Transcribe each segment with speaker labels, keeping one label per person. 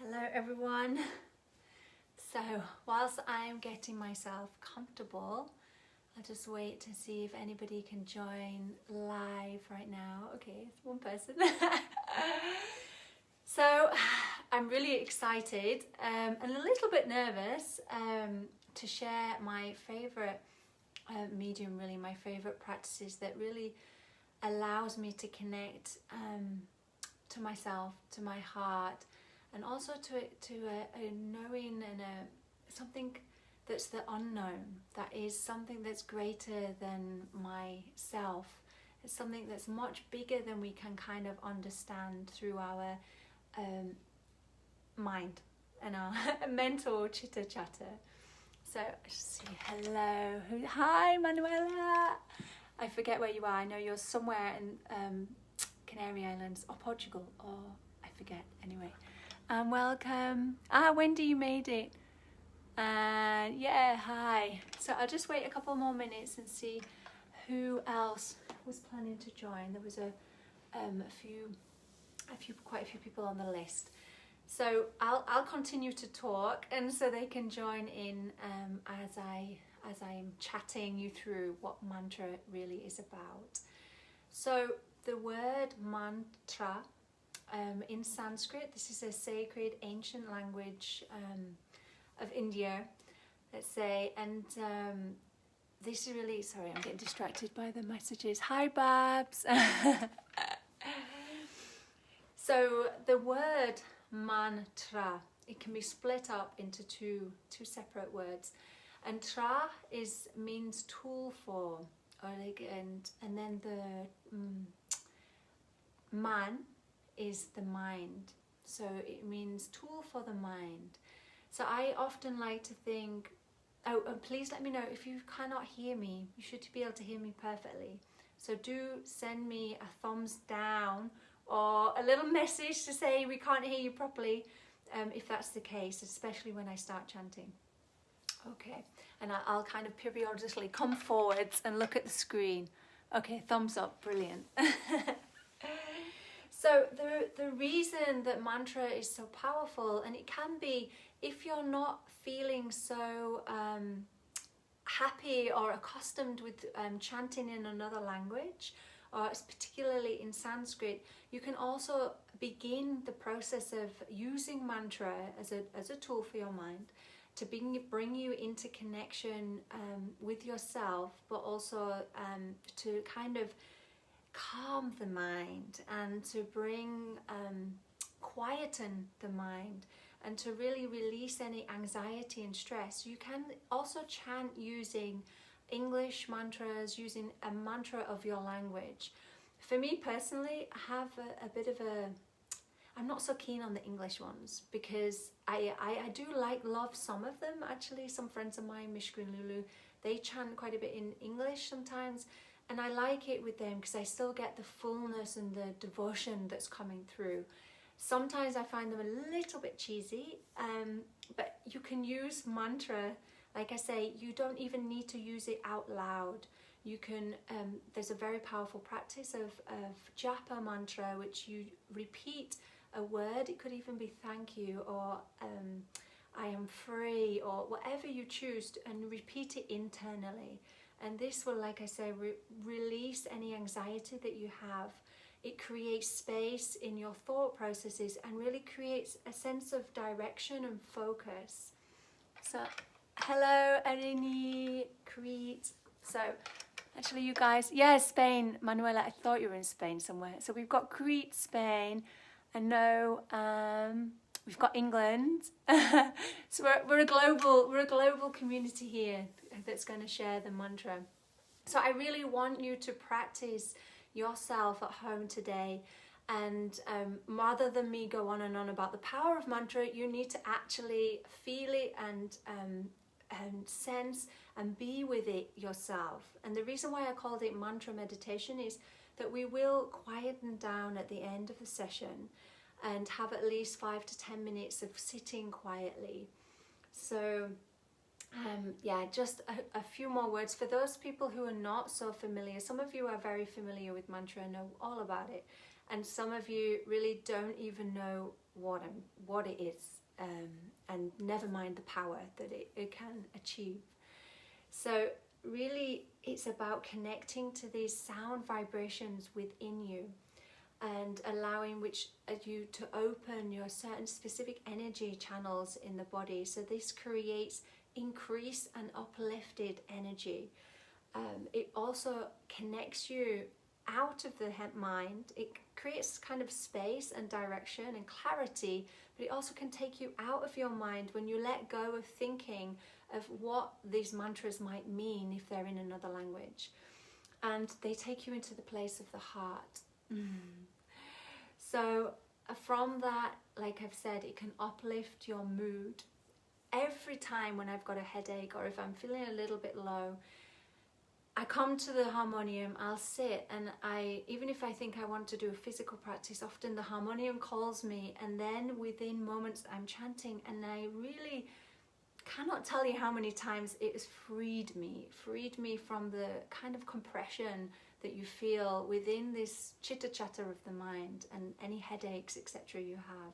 Speaker 1: Hello everyone. So whilst I'm getting myself comfortable, I'll just wait to see if anybody can join live right now. Okay, it's one person. So I'm really excited and a little bit nervous to share my favourite medium, really my favourite practices that really allows me to connect to myself, to my heart, and also to a knowing and something that's the unknown, that is something that's greater than myself. It's something that's much bigger than we can kind of understand through our mind and our mental chitter chatter. So I just see hello. Hi Manuela. I forget where you are. I know you're somewhere in Canary Islands or Portugal, or I forget. Anyway, welcome. Wendy, you made it. And yeah, hi. So I'll just wait a couple more minutes and see who else was planning to join. There was quite a few people on the list. So I'll continue to talk, and so they can join in as I'm chatting you through what mantra really is about. So the word mantra in Sanskrit, this is a sacred ancient language of India, let's say, and this is really, sorry, I'm getting distracted by the messages. Hi Babs. So the word mantra, it can be split up into two separate words, and tra means tool for, or like, and then the man is the mind, so it means tool for the mind. So I often like to think, and please let me know if you cannot hear me. You should be able to hear me perfectly, so do send me a thumbs down or a little message to say we can't hear you properly, if that's the case, especially when I start chanting. Okay, and I'll kind of periodically come forwards and look at the screen. Okay, thumbs up, brilliant. So the reason that mantra is so powerful, and it can be if you're not feeling so happy or accustomed with chanting in another language, or particularly in Sanskrit, you can also begin the process of using mantra as a tool for your mind to bring you into connection with yourself, but also to kind of calm the mind and to bring quieten the mind and to really release any anxiety and stress. You can also chant using English mantras, using a mantra of your language. For me personally, I have a bit of I'm not so keen on the English ones, because I do love some of them actually. Some friends of mine, Mishka and Lulu, they chant quite a bit in English sometimes, and I like it with them because I still get the fullness and the devotion that's coming through. Sometimes I find them a little bit cheesy, but you can use mantra. Like I say, you don't even need to use it out loud. You can, there's a very powerful practice of japa mantra, which you repeat a word. It could even be thank you, or I am free, or whatever you choose, and repeat it internally. And this will, like I say, release any anxiety that you have. It creates space in your thought processes and really creates a sense of direction and focus. So, hello, Erini, Crete. So, actually, you guys, yeah, Spain, Manuela, I thought you were in Spain somewhere. So we've got Crete, Spain. I know we've got England. So we're a global community here that's going to share the mantra. So I really want you to practice yourself at home today, and rather than me go on and on about the power of mantra, you need to actually feel it and sense and be with it yourself. And the reason why I called it mantra meditation is that we will quieten down at the end of the session and have at least 5 to 10 minutes of sitting quietly. So yeah, just a few more words for those people who are not so familiar. Some of you are very familiar with mantra and know all about it, and some of you really don't even know what it is, and never mind the power that it can achieve. So really it's about connecting to these sound vibrations within you and allowing you to open your certain specific energy channels in the body. So this creates increased and uplifted energy. It also connects you out of the mind. It creates kind of space and direction and clarity, but it also can take you out of your mind when you let go of thinking of what these mantras might mean if they're in another language. And they take you into the place of the heart. So from that, like I've said, it can uplift your mood. Every time when I've got a headache or if I'm feeling a little bit low, I come to the harmonium, I'll sit, and even if I think I want to do a physical practice, often the harmonium calls me, and then within moments I'm chanting, and I really cannot tell you how many times it has freed me from the kind of compression that you feel within this chitter chatter of the mind and any headaches, etc. you have.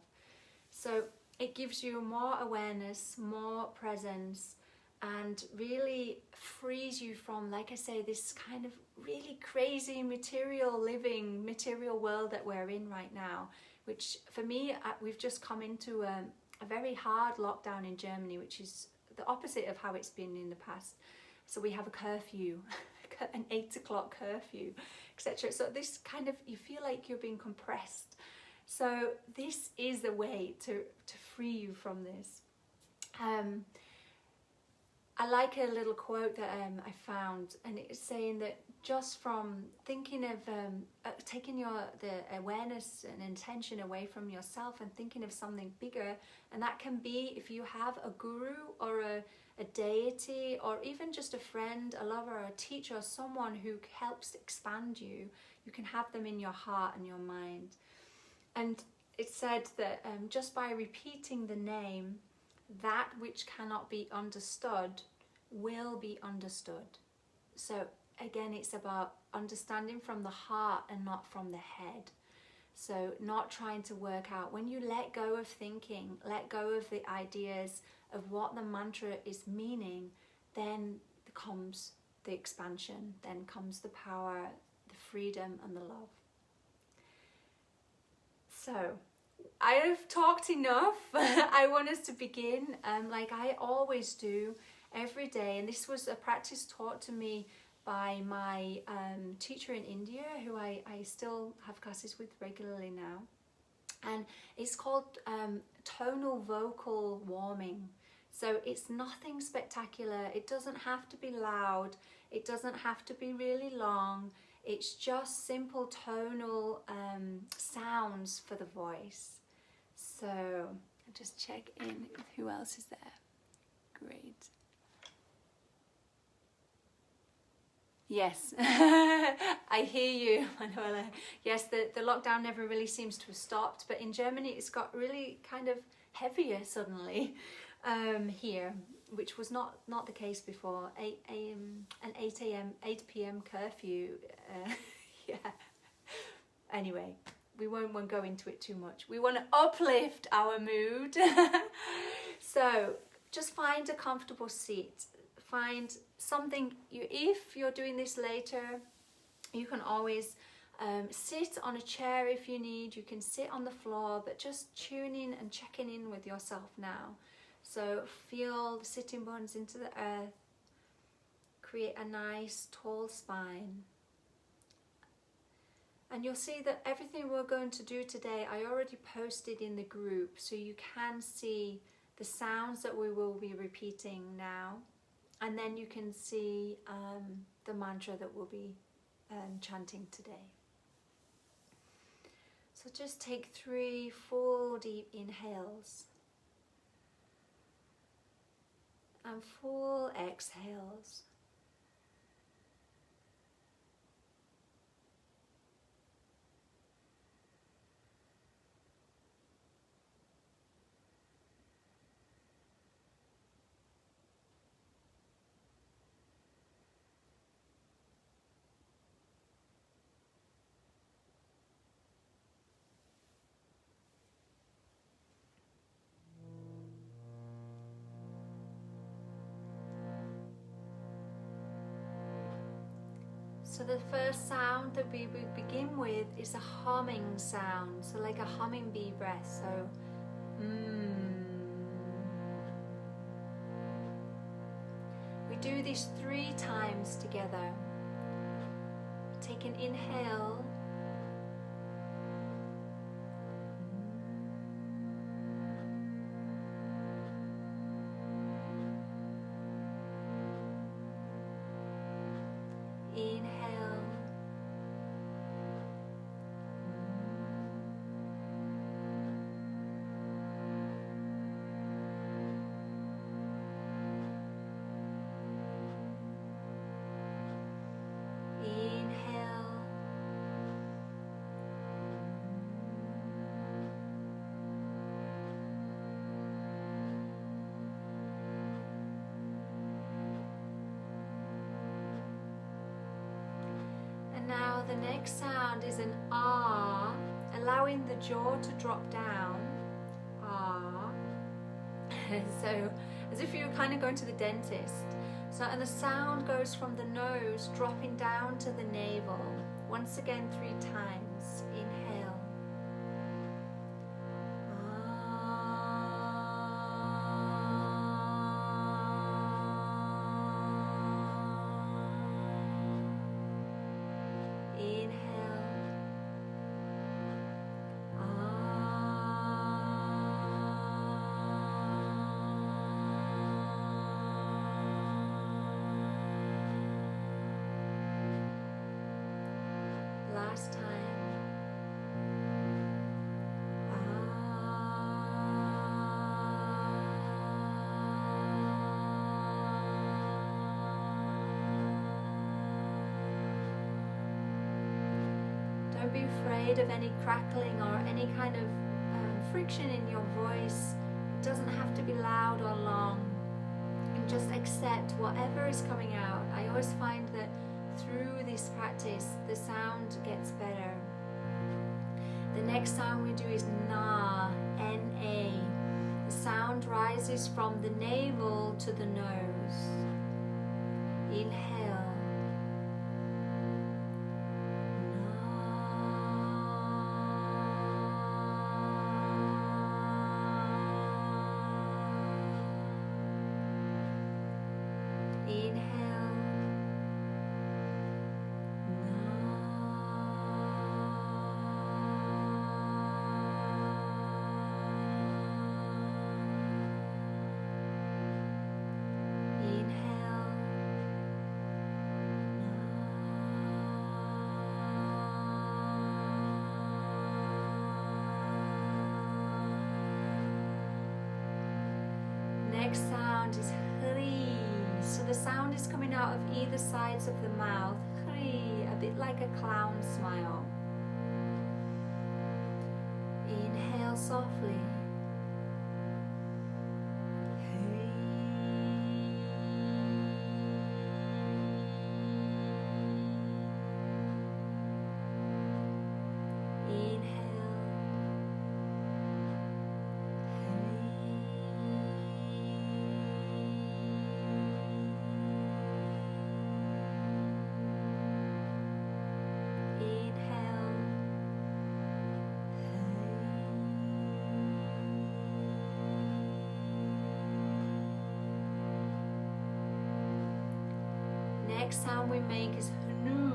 Speaker 1: So it gives you more awareness, more presence, and really frees you from, like I say, this kind of really crazy material world that we're in right now, which for me, we've just come into a very hard lockdown in Germany, which is the opposite of how it's been in the past. So we have a curfew, an 8 o'clock curfew, etc. So this kind of, you feel like you're being compressed. So this is the way to free you from this. I like a little quote that I found, and it's saying that just from thinking of taking the awareness and intention away from yourself and thinking of something bigger, and that can be if you have a guru or a deity or even just a friend, a lover, or a teacher, or someone who helps expand you, you can have them in your heart and your mind. And it said that just by repeating the name, that which cannot be understood will be understood. So again, it's about understanding from the heart and not from the head. So not trying to work out. When you let go of thinking, let go of the ideas of what the mantra is meaning, then comes the expansion, then comes the power, the freedom and the love. So I have talked enough. I want us to begin, like I always do every day. And this was a practice taught to me by my teacher in India, who I still have classes with regularly now. And it's called tonal vocal warming. So it's nothing spectacular. It doesn't have to be loud. It doesn't have to be really long. It's just simple tonal sounds for the voice. So I'll just check in with who else is there. Great. Yes, I hear you, Manuela. Yes, the lockdown never really seems to have stopped, but in Germany it's got really kind of heavier suddenly here, which was not the case before. 8 p.m. curfew. Yeah. Anyway, we won't go into it too much. We want to uplift our mood. So just find a comfortable seat. Find something, if you're doing this later, you can always sit on a chair if you need. You can sit on the floor, but just tune in and checking in with yourself now. So feel the sitting bones into the earth. Create a nice tall spine. And you'll see that everything we're going to do today, I already posted in the group, so you can see the sounds that we will be repeating now. And then you can see the mantra that we'll be chanting today. So just take 3 full deep inhales and full exhales. So the first sound that we would begin with is a humming sound, so like a humming bee breath. So we do this 3 times together. Take an inhale. Inhale. Inhale. And now the next sound is an ah, allowing the jaw to drop down. Ah. So as if you were kind of going to the dentist. So, and the sound goes from the nose dropping down to the navel. Once again, 3 times. Inhale. Inhale. Last time. Don't be afraid of any crackling or any kind of friction in your voice. It doesn't have to be loud or long. And just accept whatever is coming out. I always find that through this practice, the sound gets better. The next sound we do is na, N-A. The sound rises from the navel to the nose. Inhale. Inhale. Inhale. Next sound is hri. So the sound is coming out of either sides of the mouth. Hri, a bit like a clown smile. Inhale softly. Next sound we make is hnu,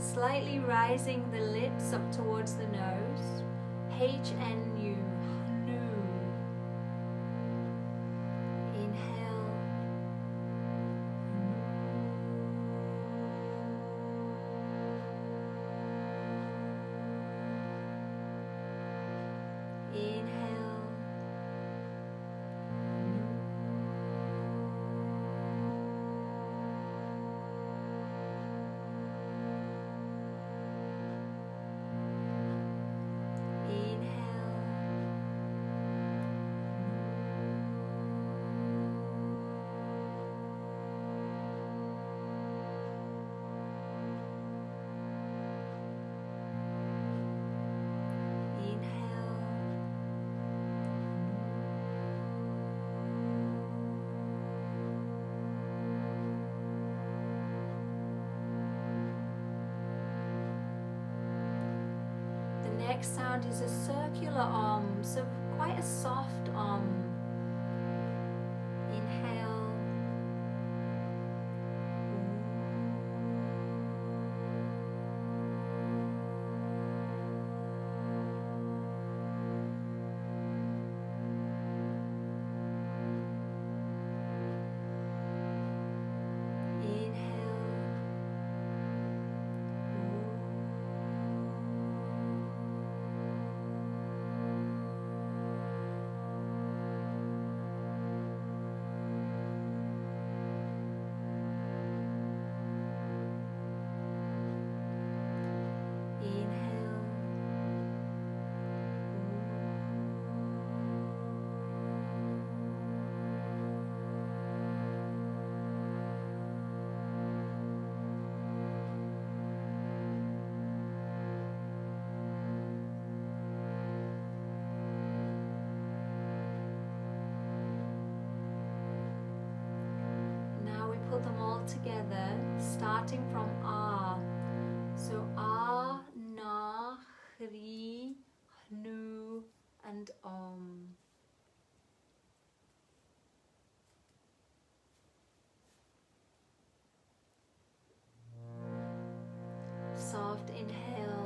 Speaker 1: slightly rising the lips up towards the nose. H-N-U, hnu. Inhale. Inhale. Inhale. next sound is a circular so quite a soft Inhale. Put them all together, starting from A. So A, Na, Hri, Hnu, and Om. Soft inhale.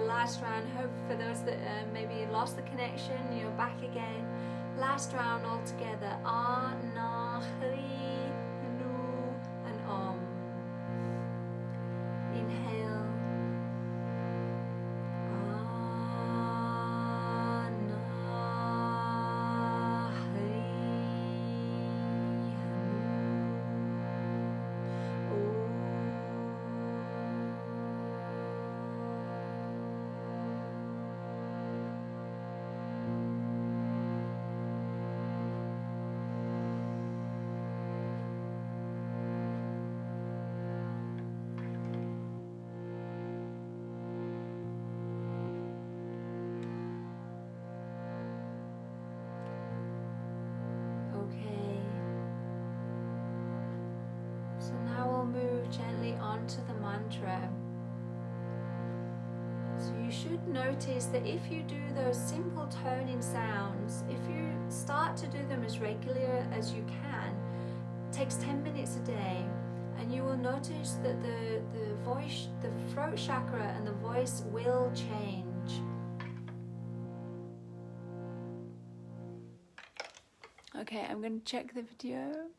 Speaker 1: Last round, hope for those that maybe lost the connection, you're back again. Last round all together. A, Na, Hri, Nu, and Om. Inhale. A, Na, Hri, Nu, Om. To the mantra. So you should notice that if you do those simple toning sounds, if you start to do them as regular as you can, it takes 10 minutes a day, and you will notice that the voice, the throat chakra and the voice will change. Okay, I'm going to check the video.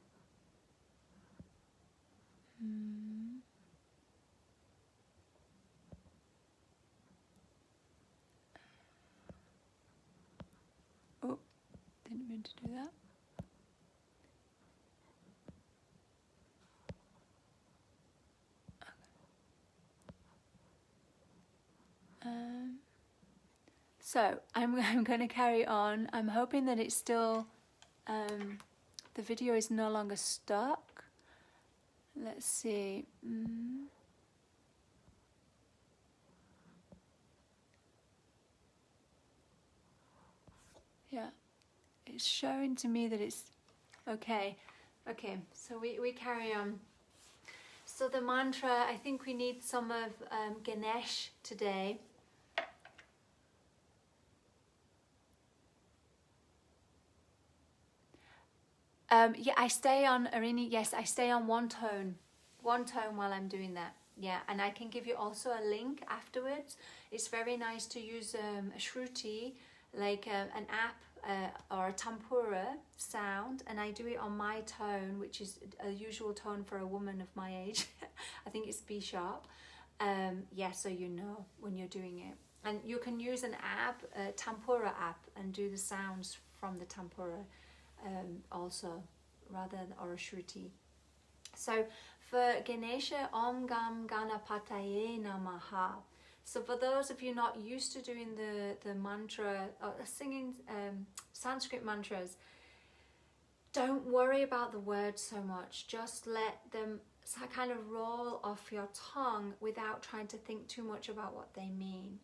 Speaker 1: Didn't mean to do that. So I'm going to carry on. I'm hoping that it's still the video is no longer stuck. Let's see. Yeah. It's showing to me that it's okay. Okay, so we carry on. So the mantra, I think we need some of Ganesh today. Yeah, I stay on, Arini, yes, I stay on one tone while I'm doing that. Yeah, and I can give you also a link afterwards. It's very nice to use a Shruti like an app or a tempura sound, and I do it on my tone, which is a usual tone for a woman of my age. I think it's B sharp. Yeah, so you know when you're doing it. And you can use an app, a tempura app, and do the sounds from the tempura also, rather than, or a shruti. So for Ganesha, Om Gam Ganapataye Namaha. So for those of you not used to doing the mantra, or singing Sanskrit mantras, don't worry about the words so much. Just let them kind of roll off your tongue without trying to think too much about what they mean.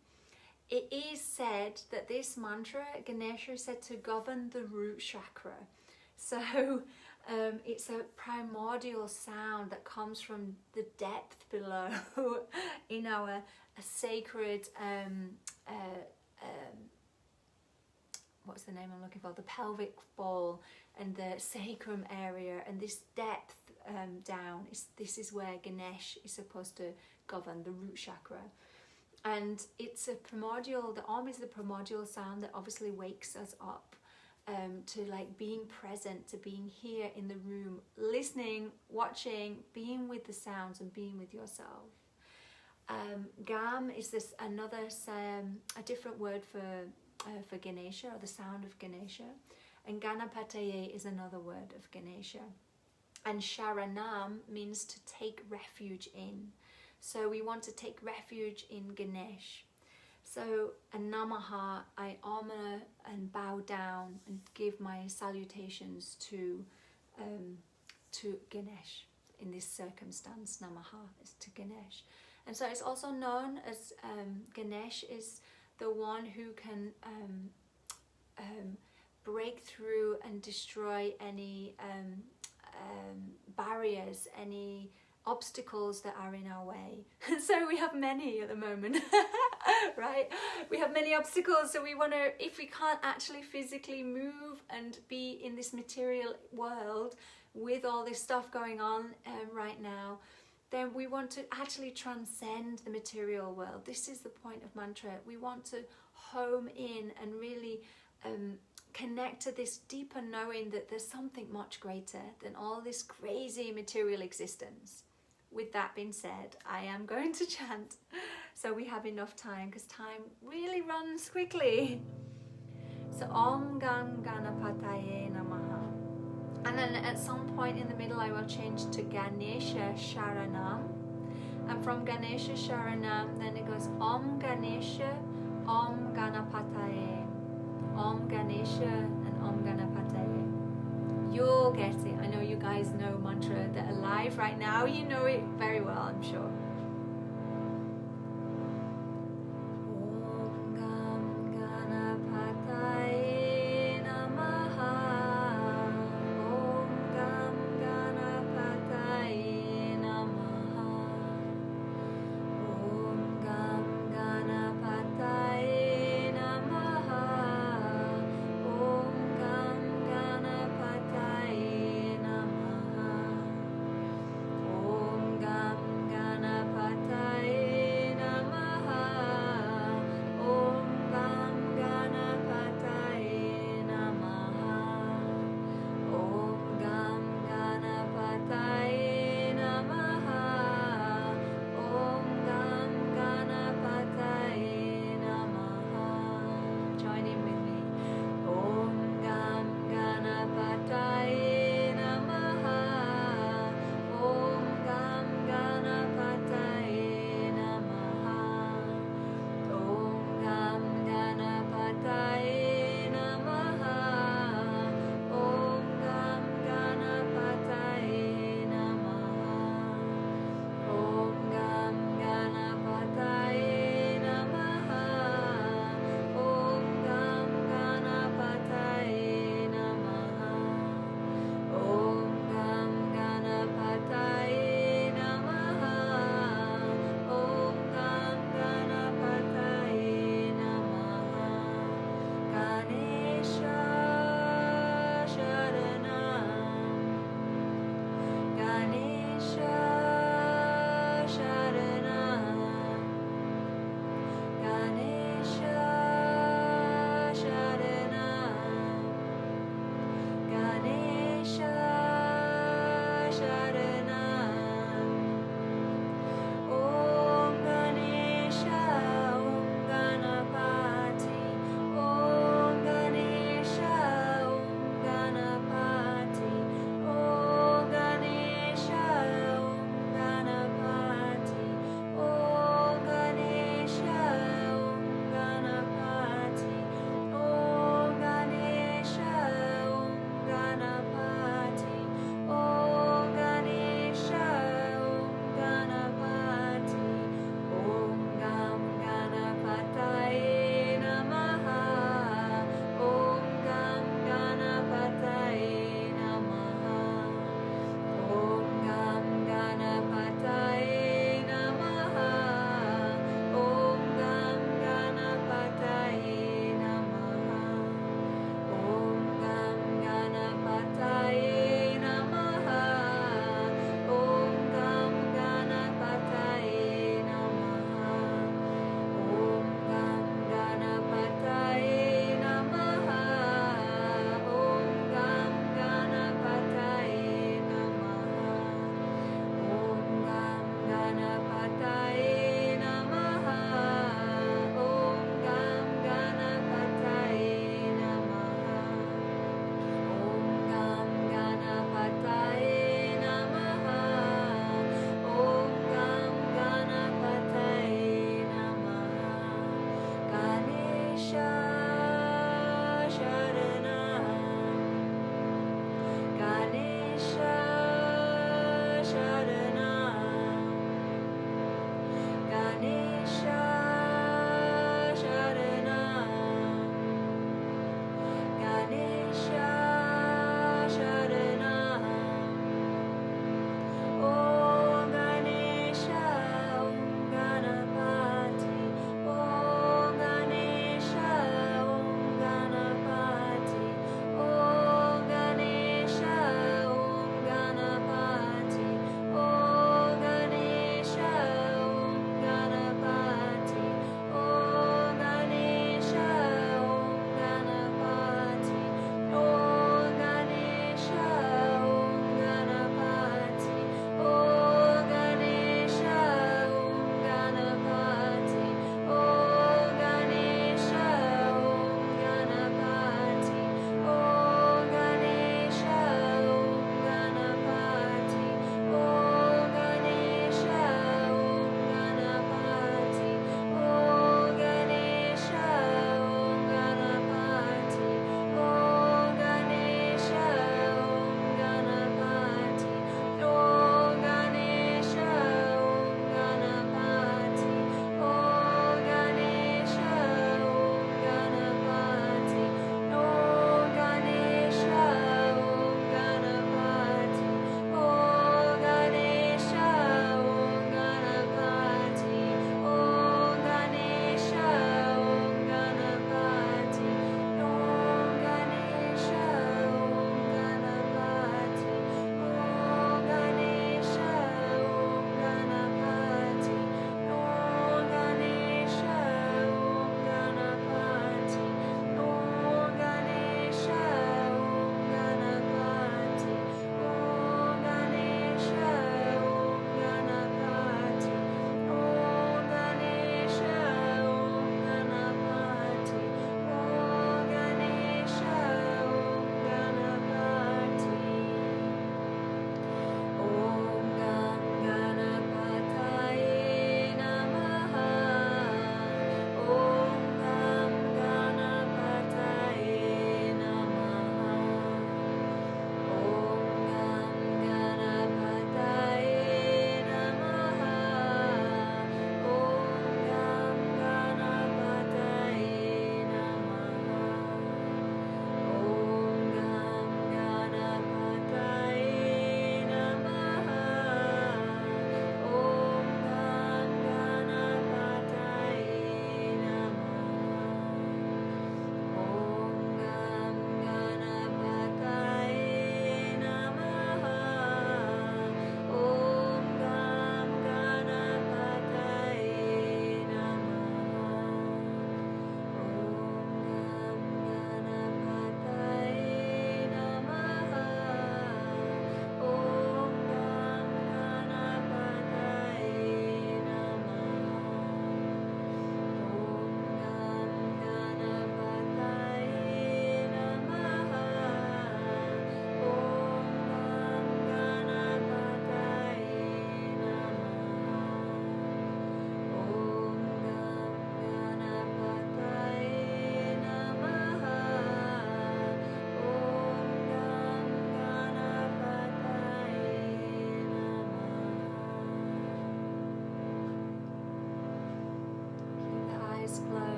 Speaker 1: It is said that this mantra, Ganesha is said to govern the root chakra. So it's a primordial sound that comes from the depth below in our sacred, what's the name I'm looking for? The pelvic bowl and the sacrum area, and this depth down, this is where Ganesh is supposed to govern the root chakra. And it's a primordial, the Om is the primordial sound that obviously wakes us up to like being present, to being here in the room, listening, watching, being with the sounds and being with yourself. Gam is this another, a different word for Ganesha, or the sound of Ganesha. And Ganapataye is another word of Ganesha. And Sharanam means to take refuge in. So we want to take refuge in Ganesh. So a Namaha, I honor and bow down and give my salutations to Ganesh. In this circumstance, Namaha is to Ganesh. And so it's also known as Ganesh is the one who can break through and destroy any barriers, any obstacles that are in our way. So we have many at the moment, right? We have many obstacles, so we want to, if we can't actually physically move and be in this material world with all this stuff going on right now, then we want to actually transcend the material world. This is the point of mantra. We want to home in and really connect to this deeper knowing that there's something much greater than all this crazy material existence. With that being said, I am going to chant so we have enough time, because time really runs quickly. So Om Gam Ganapataye Namaha. And then at some point in the middle I will change to Ganesha Sharanam. And from Ganesha Sharanam then it goes Om Ganesha, Om Ganapataye, Om Ganesha and Om Ganapataye. You'll get it. I know you guys know mantra that are live right now. You know it very well, I'm sure. Om Gam Ganapataye Namaha. Om Gam Ganapataye Namaha. Om Gam Ganapataye Namaha. Om Gam Ganapataye Namaha. Om Gam Ganapataye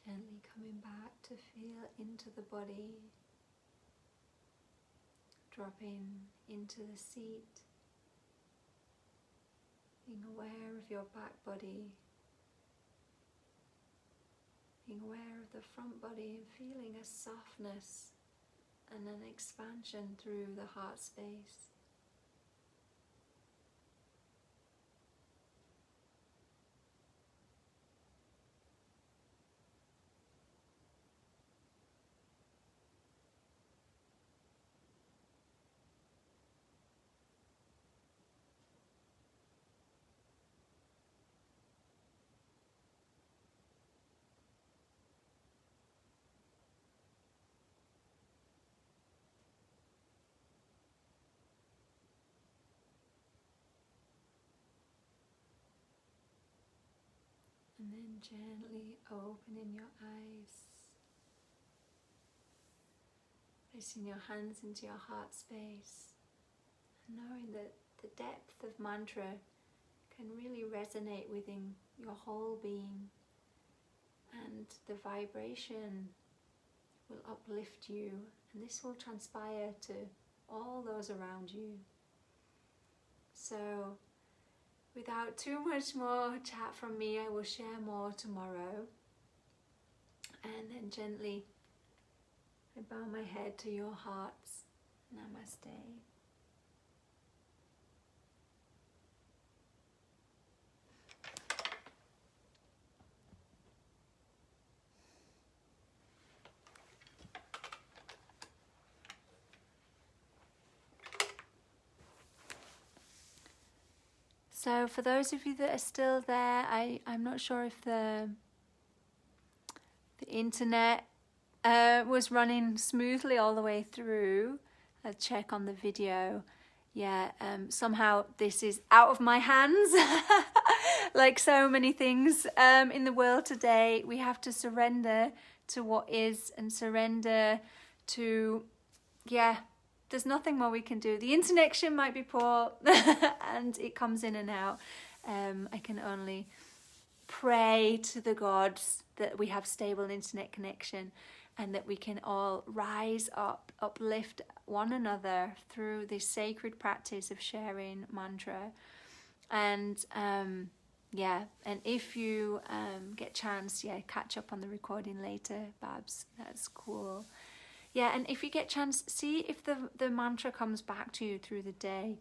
Speaker 1: Gently coming back to feel into the body, dropping into the seat, being aware of your back body, being aware of the front body and feeling a softness and an expansion through the heart space. And then gently opening your eyes, placing your hands into your heart space, and knowing that the depth of mantra can really resonate within your whole being, and the vibration will uplift you, and this will transpire to all those around you. So without too much more chat from me, I will share more tomorrow. And then gently I bow my head to your hearts. Namaste. So for those of you that are still there, I'm not sure if the internet was running smoothly all the way through. I'll check on the video. Yeah, somehow this is out of my hands. Like so many things in the world today, we have to surrender to what is and surrender to, yeah, there's nothing more we can do. The internet connection might be poor and it comes in and out. I can only pray to the gods that we have stable internet connection and that we can all rise up, uplift one another through this sacred practice of sharing mantra. And yeah, and if you get a chance, yeah, catch up on the recording later, Babs. That's cool. Yeah, and if you get a chance, see if the mantra comes back to you through the day,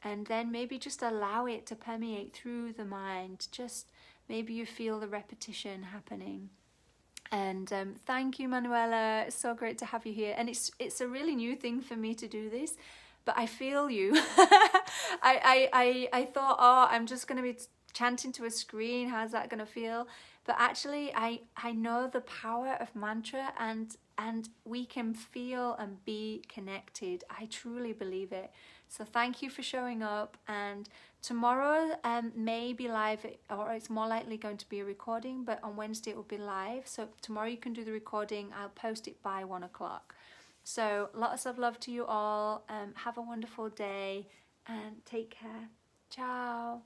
Speaker 1: and then maybe just allow it to permeate through the mind. Just maybe you feel the repetition happening. And thank you, Manuela. It's so great to have you here. And it's a really new thing for me to do this, but I feel you. I thought, oh, I'm just going to be chanting to a screen. How's that going to feel? But actually, I know the power of mantra, and we can feel and be connected. I truly believe it. So thank you for showing up. And tomorrow may be live, or it's more likely going to be a recording, but on Wednesday it will be live. So tomorrow you can do the recording. I'll post it by 1 o'clock. So lots of love to you all. Have a wonderful day and take care. Ciao.